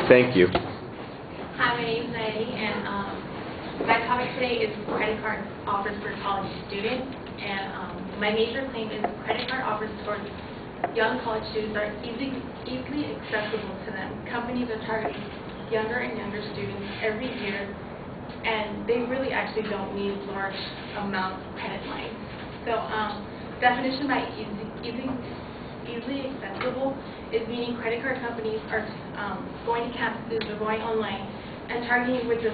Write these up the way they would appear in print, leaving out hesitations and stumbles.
Thank you. Hi, my name is Nalleli, and my topic today is credit card offers for college students. And my major claim is credit card offers towards young college students are easily accessible to them. Companies are targeting younger and younger students every year, and they really actually don't need large amounts of credit lines. So definition by easily accessible is meaning credit card companies are going to campuses or going online and targeting with the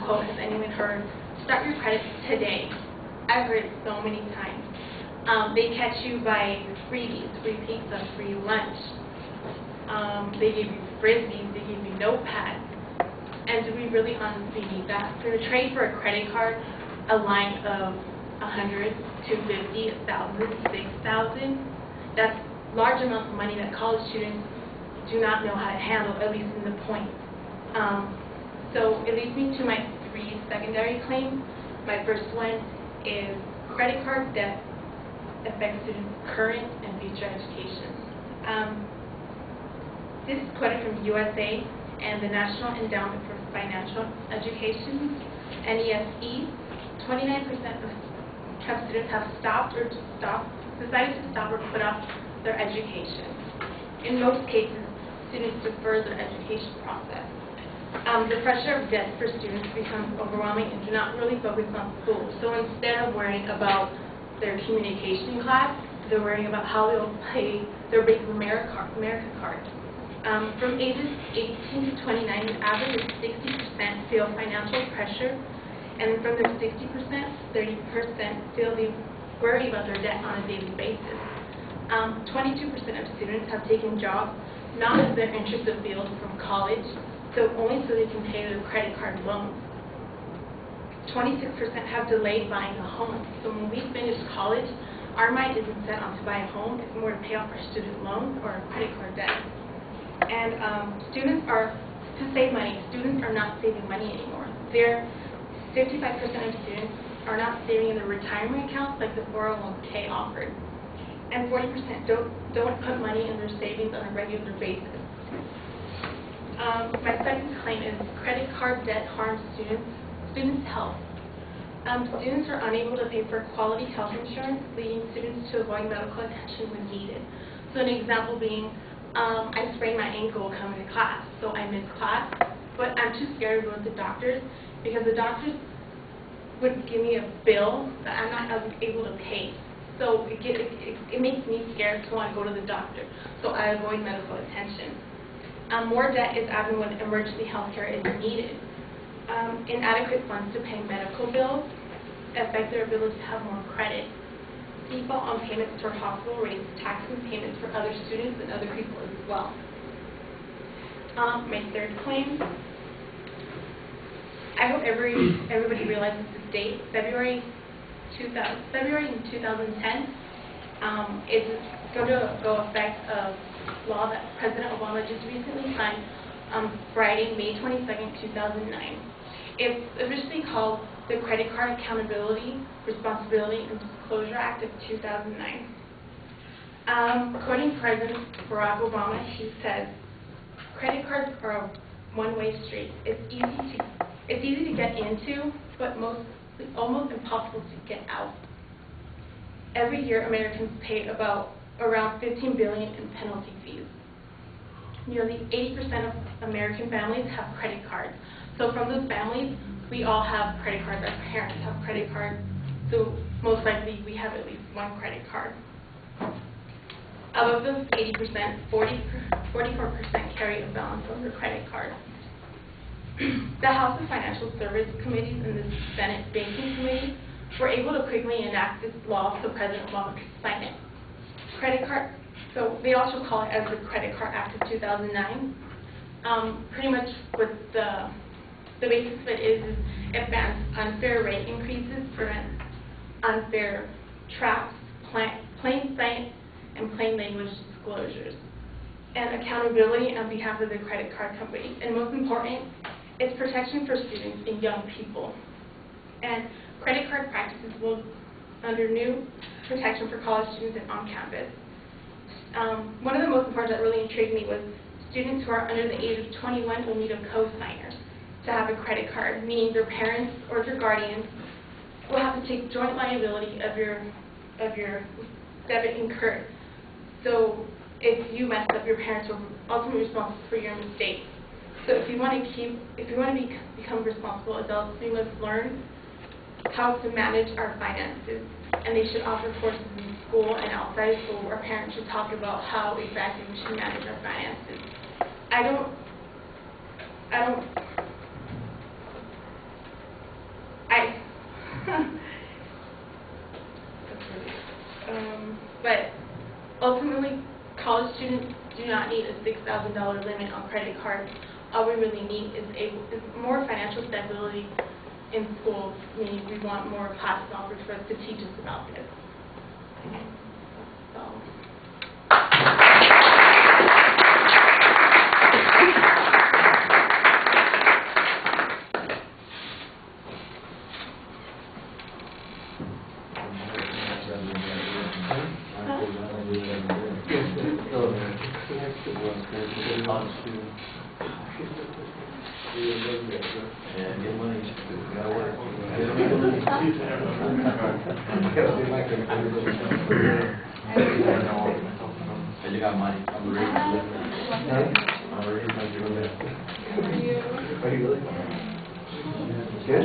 quote, has anyone heard, start your credit today. I've heard it so many times. They catch you by freebies, free pizza, free lunch. They give you frisbees, they give you notepads. And do we really honestly need that? For a trade for a credit card, a line of 100, 250, 1,000, 6,000, that's large amounts of money that college students do not know how to handle, at least in the point. So it leads me to my three secondary claims. My first one is credit card debt affects students' current and future education. This is quoted from USA and the National Endowment for Financial Education, NESE. 29% of students have decided to stop or put off their education. In most cases, students defer their education process. The pressure of debt for students becomes overwhelming and do not really focus on school. So instead of worrying about their communication class, they're worrying about how they'll pay their Bank of America card. From ages 18 to 29, the average is 60% feel financial pressure, and from the 60%, 30% feel they worry about their debt on a daily basis. 22% of students have taken jobs not as their interest of field from college, so only so they can pay their credit card loans. 26% have delayed buying a home. So when we finish college, our mind isn't set on to buy a home, it's more to pay off our student loans or our credit card debt. And students are, to save money, students are not saving money anymore. 55% of students are not saving in their retirement accounts like the 401k offered. And 40% don't put money in their savings on a regular basis. My second claim is credit card debt harms students' health. Students are unable to pay for quality health insurance, leading students to avoid medical attention when needed. So an example being, I sprained my ankle coming to class, so I missed class, but I'm too scared to go to the doctors because the doctors would give me a bill that I'm not able to pay. So it makes me scared to want to go to the doctor, so I avoid medical attention. More debt is added when emergency health care is needed. Inadequate funds to pay medical bills affect their ability to have more credit. Default on payments toward hospital rates, taxes payments for other students and other people as well. My third claim, I hope everybody realizes this date, February in 2010, is going to go effect of law that President Obama just recently signed on Friday, May 22nd, 2009. It's officially called the Credit Card Accountability, Responsibility, and Disclosure Act of 2009. Quoting President Barack Obama, he says, credit cards are a one-way street. It's easy to get into, but almost impossible to get out. Every year, Americans pay around $15 billion in penalty fees. Nearly 80% of American families have credit cards. So from those families, we all have credit cards. Our parents have credit cards. So most likely, we have at least one credit card. Of those 80%, 44% carry a balance on their credit card. The House of Financial Service Committees and the Senate Banking Committee were able to quickly enact this law so President Obama could sign it. Credit card, so they also call it as the Credit Card Act of 2009. Pretty much what the basis of it is it bans unfair rate increases, prevents unfair traps, plain sight, and plain language disclosures, and accountability on behalf of the credit card companies. And most important, it's protection for students and young people. And credit card practices will under new protection for college students and on campus. One of the most important that really intrigued me was students who are under the age of 21 will need a co-signer to have a credit card, meaning their parents or their guardians will have to take joint liability of your debit incurred. So if you mess up, your parents are ultimately responsible for your mistakes. So if you want to become responsible adults, we must learn how to manage our finances, and they should offer courses in school and outside of school where parents should talk about how exactly we should manage our finances. But ultimately, college students do not need a $6,000 limit on credit cards. All we really need is more financial stability in schools, meaning we want more classes offered for us to teach us about this. So. You got money. I'm ready to live that. I'm ready to do that. Are you really? Good.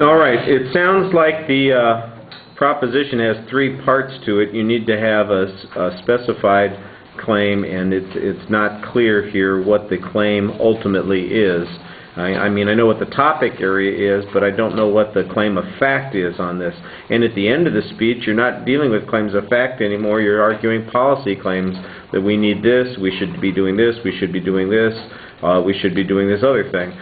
All right. It sounds like the proposition has three parts to it. You need to have a specified claim, and it's not clear here what the claim ultimately is. I mean, I know what the topic area is, but I don't know what the claim of fact is on this. And at the end of the speech, you're not dealing with claims of fact anymore. You're arguing policy claims that we need this, we should be doing this, we should be doing this, we should be doing this other thing.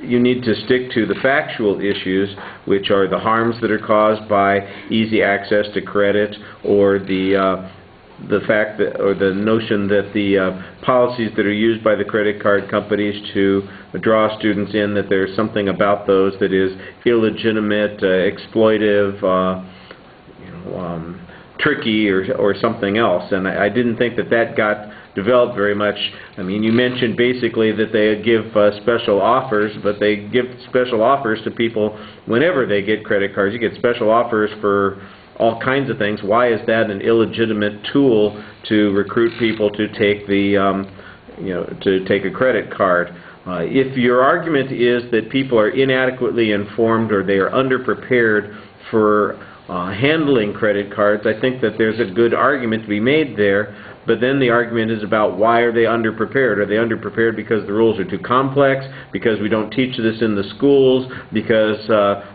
You need to stick to the factual issues, which are the harms that are caused by easy access to credit, or the fact that, or the notion that the policies that are used by the credit card companies to draw students in, that there's something about those that is illegitimate, exploitive, tricky, or something else. And I didn't think that that got developed very much. I mean, you mentioned basically that they give special offers, but they give special offers to people whenever they get credit cards. You get special offers for all kinds of things. Why is that an illegitimate tool to recruit people to take the, to take a credit card? If your argument is that people are inadequately informed or they are underprepared for handling credit cards, I think that there's a good argument to be made there. But then the argument is about why are they underprepared? Are they underprepared because the rules are too complex, because we don't teach this in the schools, because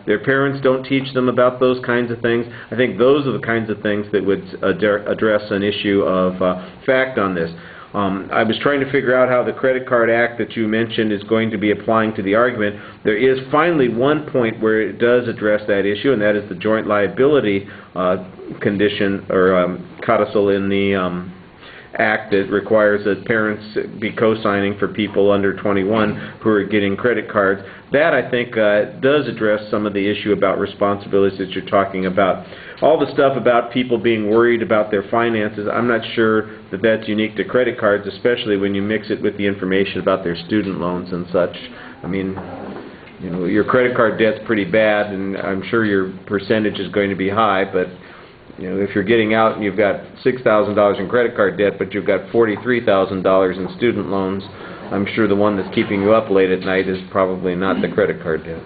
their parents don't teach them about those kinds of things? I think those are the kinds of things that would address an issue of fact on this. I was trying to figure out how the Credit Card Act that you mentioned is going to be applying to the argument. There is finally one point where it does address that issue, and that is the joint liability condition or codicil in the Act that requires that parents be co-signing for people under 21 who are getting credit cards. That, I think, does address some of the issue about responsibilities that you're talking about. All the stuff about people being worried about their finances, I'm not sure that that's unique to credit cards, especially when you mix it with the information about their student loans and such. I mean, you know, your credit card debt's pretty bad, and I'm sure your percentage is going to be high, but you know, if you're getting out and you've got $6,000 in credit card debt, but you've got $43,000 in student loans, I'm sure the one that's keeping you up late at night is probably not the credit card debt.